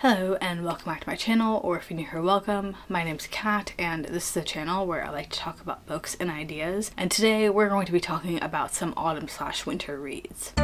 Hello and welcome back to my channel, or if you're new here, welcome. My name's Kat and this is a channel where I like to talk about books and ideas, and today we're going to be talking about some autumn/winter reads.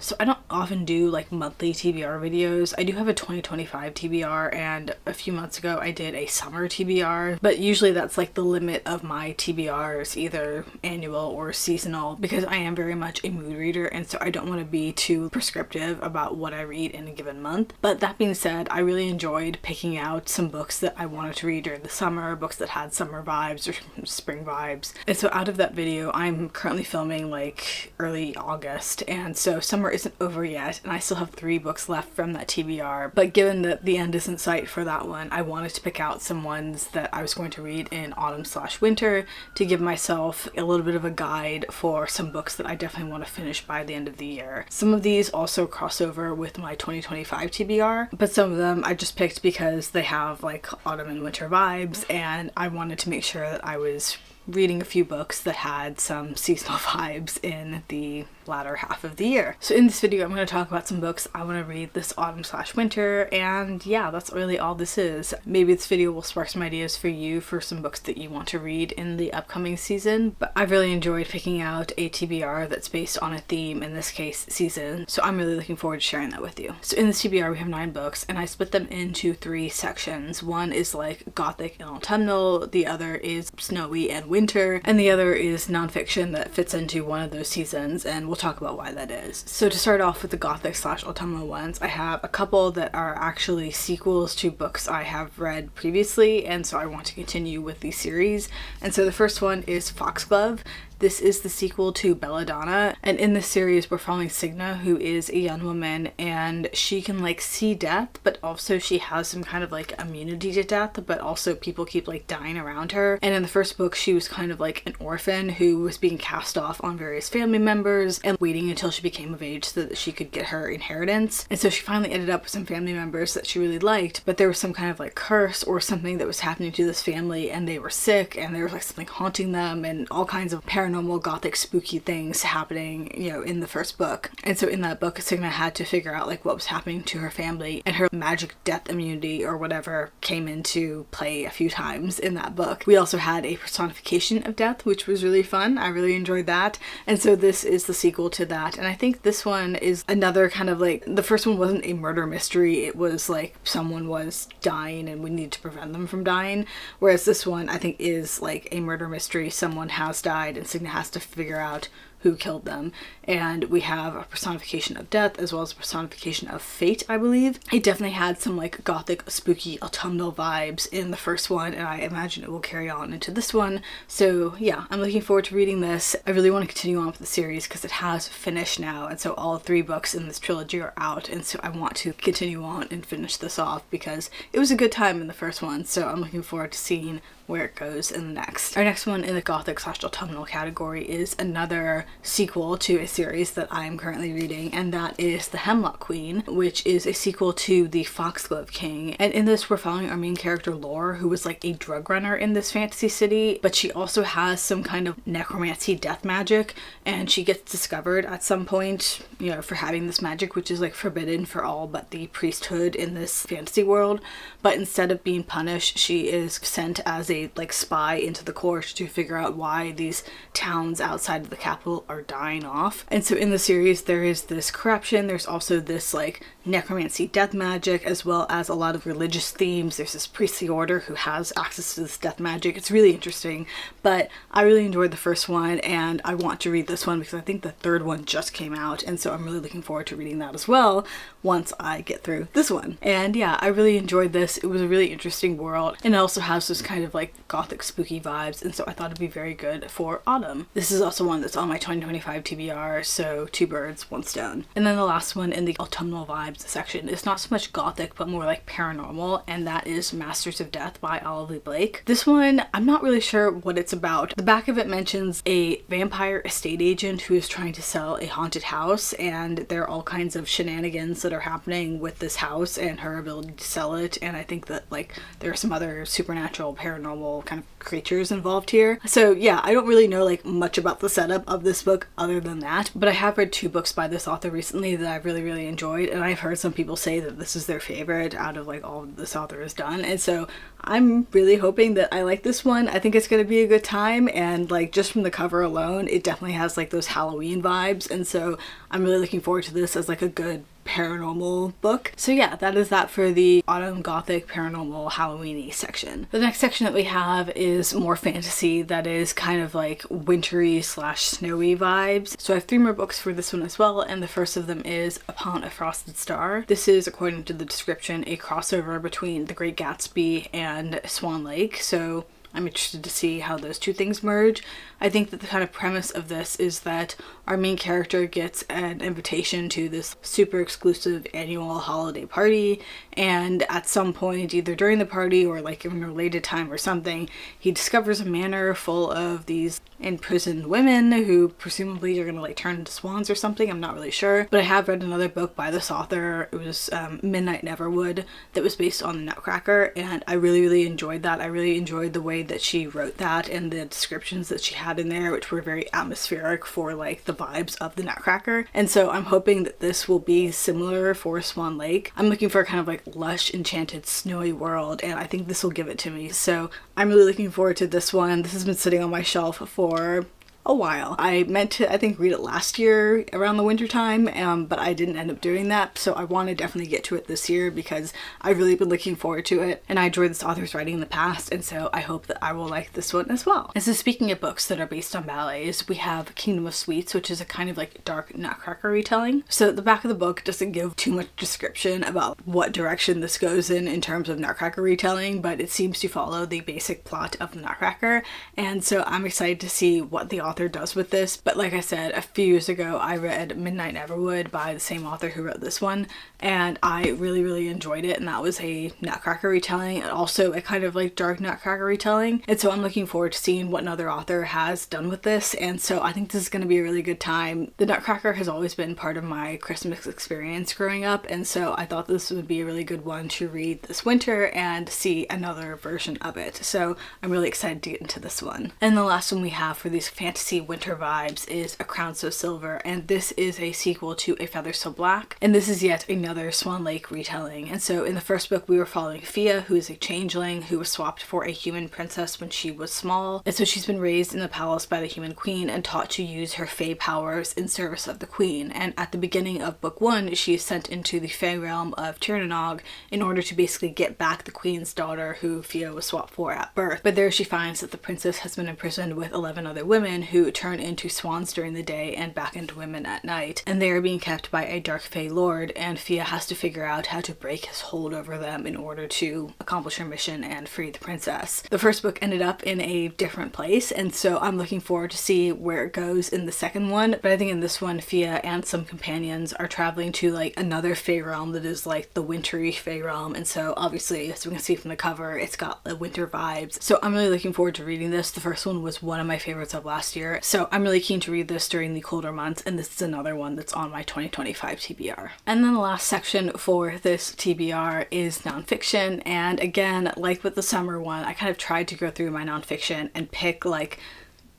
So I don't often do like monthly TBR videos. I do have a 2025 TBR, and a few months ago I did a summer TBR, but usually that's like the limit of my TBRs, either annual or seasonal, because I am very much a mood reader, and so I don't want to be too prescriptive about what I read in a given month. But that being said, I really enjoyed picking out some books that I wanted to read during the summer, books that had summer vibes or spring vibes. And so out of that video, I'm currently filming like early August, and so summer isn't over yet, and I still have 3 books left from that TBR. But given that the end is in sight for that one, I wanted to pick out some ones that I was going to read in autumn/winter to give myself a little bit of a guide for some books that I definitely want to finish by the end of the year. Some of these also cross over with my 2025 TBR, but some of them I just picked because they have like autumn and winter vibes, and I wanted to make sure that I was reading a few books that had some seasonal vibes in the latter half of the year. So in this video, I'm going to talk about some books I want to read this autumn/winter, and yeah, that's really all this is. Maybe this video will spark some ideas for you for some books that you want to read in the upcoming season, but I've really enjoyed picking out a TBR that's based on a theme, in this case season, so I'm really looking forward to sharing that with you. So in this TBR we have 9 books, and I split them into 3 sections. One is like gothic and autumnal, the other is snowy and winter, and the other is nonfiction that fits into one of those seasons, and we'll talk about why that is. So to start off with the gothic/autumnal ones, I have a couple that are actually sequels to books I have read previously, and so I want to continue with the series. And so the first one is Foxglove. This is the sequel to Belladonna, and in this series we're following Signa, who is a young woman, and she can like see death, but also she has some kind of like immunity to death, but also people keep like dying around her. And in the first book she was kind of like an orphan who was being cast off on various family members and waiting until she became of age so that she could get her inheritance. And so she finally ended up with some family members that she really liked, but there was some kind of like curse or something that was happening to this family, and they were sick, and there was like something haunting them, and all kinds of paranormal gothic spooky things happening, you know, in the first book. And so in that book, Signa had to figure out like what was happening to her family, and her magic death immunity or whatever came into play a few times in that book. We also had a personification of death, which was really fun. I really enjoyed that. And so this is the sequel to that, and I think this one is another kind of like, the first one wasn't a murder mystery, it was like someone was dying and we need to prevent them from dying, whereas this one I think is like a murder mystery. Someone has died and Signa has to figure out who killed them, and we have a personification of death as well as a personification of fate, I believe. It definitely had some like gothic spooky autumnal vibes in the first one, and I imagine it will carry on into this one. So yeah, I'm looking forward to reading this. I really want to continue on with the series because it has finished now, and so all 3 books in this trilogy are out, and so I want to continue on and finish this off because it was a good time in the first one, so I'm looking forward to seeing where it goes in the next. Our next one in the gothic/autumnal category is another sequel to a series that I'm currently reading, and that is The Hemlock Queen, which is a sequel to The Foxglove King. And in this we're following our main character Lore, who was like a drug runner in this fantasy city, but she also has some kind of necromancy death magic, and she gets discovered at some point, you know, for having this magic, which is like forbidden for all but the priesthood in this fantasy world. But instead of being punished, she is sent as a like spy into the court to figure out why these towns outside of the capital are dying off. And so in the series there is this corruption, there's also this like necromancy death magic, as well as a lot of religious themes. There's this priestly order who has access to this death magic. It's really interesting, but I really enjoyed the first one and I want to read this one because I think the 3rd one just came out, and so I'm really looking forward to reading that as well once I get through this one. And yeah, I really enjoyed this. It was a really interesting world, and it also has this kind of like gothic spooky vibes, and so I thought it'd be very good for autumn. This is also one that's on my 2025 TBR, so 2 birds, 1 stone. And then the last one in the autumnal vibes section is not so much gothic but more like paranormal, and that is Masters of Death by Olivie Blake. This one, I'm not really sure what it's about. The back of it mentions a vampire estate agent who is trying to sell a haunted house, and there are all kinds of shenanigans that are happening with this house and her ability to sell it, and I think that like there are some other supernatural paranormal kind of creatures involved here. So yeah, I don't really know like much about the setup of this this book other than that, but I have read 2 books by this author recently that I've really, really enjoyed, and I've heard some people say that this is their favorite out of like all this author has done, and so I'm really hoping that I like this one. I think it's going to be a good time, and like just from the cover alone, it definitely has like those Halloween vibes, and so I'm really looking forward to this as like a good paranormal book. So yeah, that is that for the Autumn Gothic paranormal Halloween-y section. The next section that we have is more fantasy that is kind of like wintry / snowy vibes. So I have 3 more books for this one as well, and the first of them is Upon a Frosted Star. This is, according to the description, a crossover between The Great Gatsby and Swan Lake, so I'm interested to see how those 2 things merge. I think that the kind of premise of this is that our main character gets an invitation to this super exclusive annual holiday party, and at some point, either during the party or like in a related time or something, he discovers a manor full of these imprisoned women who presumably are gonna like turn into swans or something. I'm not really sure, but I have read another book by this author. It was Midnight Neverwood, that was based on the Nutcracker, and I really, really enjoyed that. I really enjoyed the way that she wrote that and the descriptions that she had in there, which were very atmospheric for like the vibes of the Nutcracker. And so I'm hoping that this will be similar for Swan Lake. I'm looking for a kind of like lush, enchanted, snowy world, and I think this will give it to me. So I'm really looking forward to this one. This has been sitting on my shelf for a while. I meant to, I think, read it last year around the winter time, but I didn't end up doing that, so I want to definitely get to it this year because I've really been looking forward to it, and I enjoyed this author's writing in the past, and so I hope that I will like this one as well. And so speaking of books that are based on ballets, we have Kingdom of Sweets, which is a kind of like dark Nutcracker retelling. So the back of the book doesn't give too much description about what direction this goes in terms of Nutcracker retelling, but it seems to follow the basic plot of the Nutcracker, and so I'm excited to see what the author does with this. But like I said, a few years ago I read Midnight Neverwood by the same author who wrote this one, and I really, really enjoyed it, and that was a Nutcracker retelling and also a kind of like dark Nutcracker retelling, and so I'm looking forward to seeing what another author has done with this, and so I think this is going to be a really good time. The Nutcracker has always been part of my Christmas experience growing up, and so I thought this would be a really good one to read this winter and see another version of it, so I'm really excited to get into this one. And the last one we have for these fantasy winter vibes is A Crown So Silver, and this is a sequel to A Feather So Black, and this is yet another Swan Lake retelling. And so in the first book we were following Fia, who is a changeling who was swapped for a human princess when she was small, and so she's been raised in the palace by the human queen and taught to use her fae powers in service of the queen. And at the beginning of book 1 she is sent into the fae realm of Tirnanog in order to basically get back the queen's daughter who Fia was swapped for at birth. But there she finds that the princess has been imprisoned with 11 other women who turn into swans during the day and back into women at night, and they are being kept by a dark fae lord, and Fia has to figure out how to break his hold over them in order to accomplish her mission and free the princess. The first book ended up in a different place, and so I'm looking forward to see where it goes in the second one, but I think in this one Fia and some companions are traveling to like another fae realm that is like the wintry fae realm, and so obviously as we can see from the cover it's got the winter vibes, so I'm really looking forward to reading this. The first one was one of my favorites of last year, so I'm really keen to read this during the colder months, and this is another one that's on my 2025 TBR. And then the last section for this TBR is nonfiction, and again, like with the summer one, I kind of tried to go through my nonfiction and pick like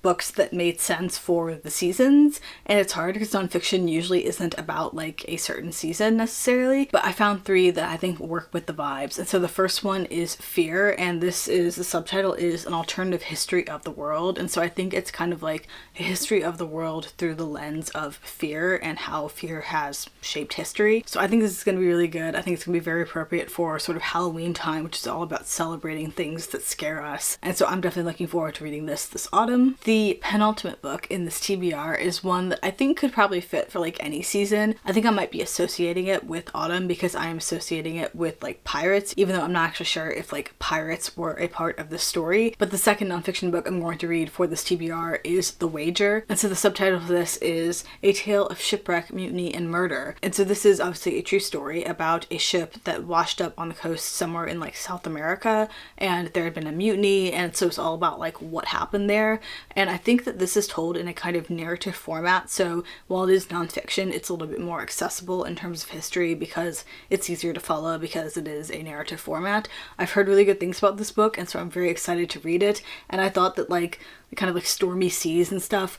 books that made sense for the seasons, and it's hard because nonfiction usually isn't about like a certain season necessarily, but I found 3 that I think work with the vibes. And so the first one is Fear, and this is, the subtitle is An Alternative History of the World, and so I think it's kind of like a history of the world through the lens of fear and how fear has shaped history. So I think this is going to be really good. I think it's going to be very appropriate for sort of Halloween time, which is all about celebrating things that scare us, and so I'm definitely looking forward to reading this autumn. The penultimate book in this TBR is one that I think could probably fit for like any season. I think I might be associating it with autumn because I am associating it with like pirates, even though I'm not actually sure if like pirates were a part of the story. But the second nonfiction book I'm going to read for this TBR is The Wager, and so the subtitle of this is A Tale of Shipwreck, Mutiny, and Murder. And so this is obviously a true story about a ship that washed up on the coast somewhere in like South America, and there had been a mutiny, and so it's all about like what happened there. And I think that this is told in a kind of narrative format, so while it is nonfiction, it's a little bit more accessible in terms of history because it's easier to follow because it is a narrative format. I've heard really good things about this book, and so I'm very excited to read it, and I thought that like the kind of like stormy seas and stuff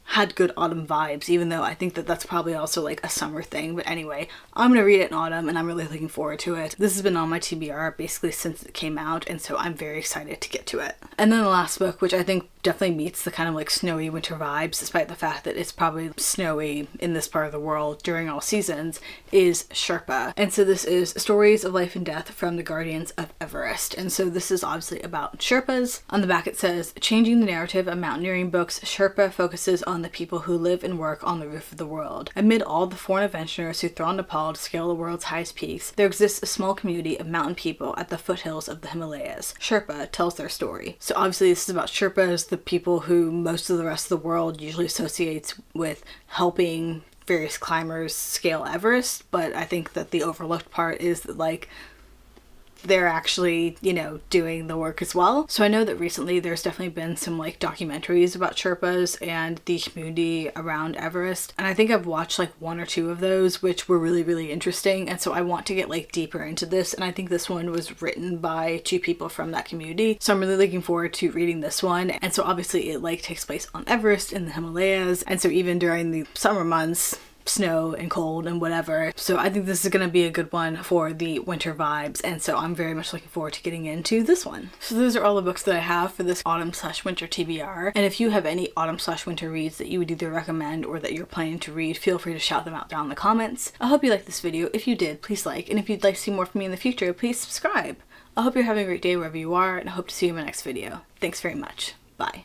had good autumn vibes, even though I think that that's probably also like a summer thing. But anyway, I'm gonna read it in autumn and I'm really looking forward to it. This has been on my TBR basically since it came out, and so I'm very excited to get to it. And then the last book, which I think definitely meets the kind of like snowy winter vibes, despite the fact that it's probably snowy in this part of the world during all seasons, is Sherpa. And so this is Stories of Life and Death from the Guardians of Everest. And so this is obviously about Sherpas. On the back it says, changing the narrative of mountaineering books, Sherpa focuses on the people who live and work on the roof of the world. Amid all the foreign adventurers who throng Nepal to scale the world's highest peaks, there exists a small community of mountain people at the foothills of the Himalayas. Sherpa tells their story. So obviously this is about Sherpas, the people who most of the rest of the world usually associates with helping various climbers scale Everest, but I think that the overlooked part is that like they're actually, you know, doing the work as well. So I know that recently there's definitely been some like documentaries about Sherpas and the community around Everest, and I think I've watched like 1 or 2 of those, which were really, really interesting. And so I want to get like deeper into this, and I think this one was written by 2 people from that community, so I'm really looking forward to reading this one. And so obviously it like takes place on Everest in the Himalayas, and so even during the summer months, snow and cold and whatever. So I think this is going to be a good one for the winter vibes, and so I'm very much looking forward to getting into this one. So those are all the books that I have for this autumn/winter TBR, and if you have any autumn/winter reads that you would either recommend or that you're planning to read, feel free to shout them out down in the comments. I hope you liked this video. If you did, please like, and if you'd like to see more from me in the future, please subscribe. I hope you're having a great day wherever you are, and I hope to see you in my next video. Thanks very much. Bye.